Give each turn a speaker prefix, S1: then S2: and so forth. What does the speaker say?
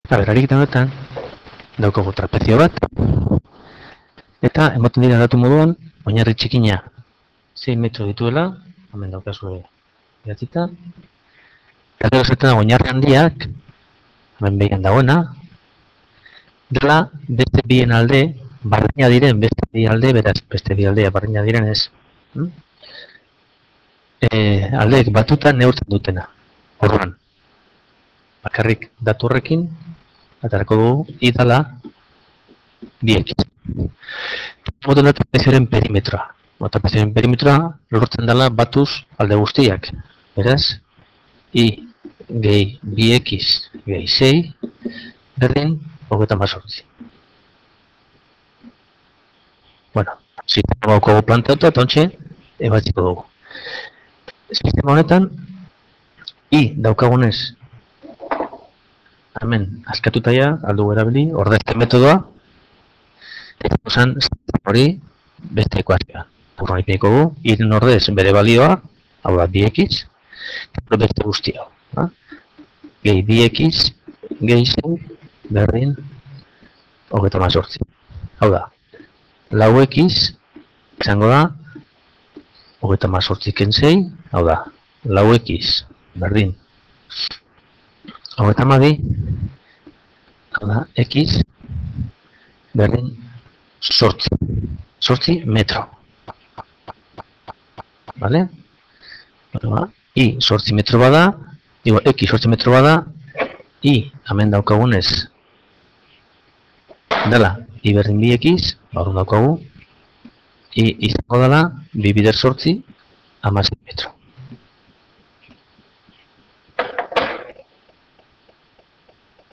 S1: Ariketa honetan, daukagu trapezio bat, eta ematen dira datu moduan, oinarri txikina 6 metro dituela, hemen daukazue idatzita, eta gero zertan oinarri handiak, hemen behian dagoena, dela beste bien alde, bardina diren beste bi alde, beraz beste bi aldea bardina diren ez. Aldeek batuta neurtzen dutena. Orduan, bakarrik datu horrekin, aterako dugu idala biekin. Moten da trapezioaren perimetroa. Trapezioaren perimetroa lortzen dela batuz alde guztiak. Beraz, I gehi 2x gehi 6 berdin 38. Bueno, sistema daukagu planteatuta eta ontxe ebatziko dugu. Sistema honetan, I daukagunez hemen askatuta ja, aldu erabili, ordezten metodoa, eta osan hori beste ekuazioa. Urron ipiniko gu, iren ordez bere balioa, hau da 2x, eta beste guztia. Gehi 2x, gehi 6, berdin, 38. Hau da, 4x, izango da, 38 ken 6, hau da, 4x, berdin, 32, hau da, x, berdin, 8 metro. Vale? I 8 metro bada, x 8 metro bada, I hemen daukagunez, dela, I berdin 2x, barun daukagu, I izango dela, 2 bider 8, 16 metro.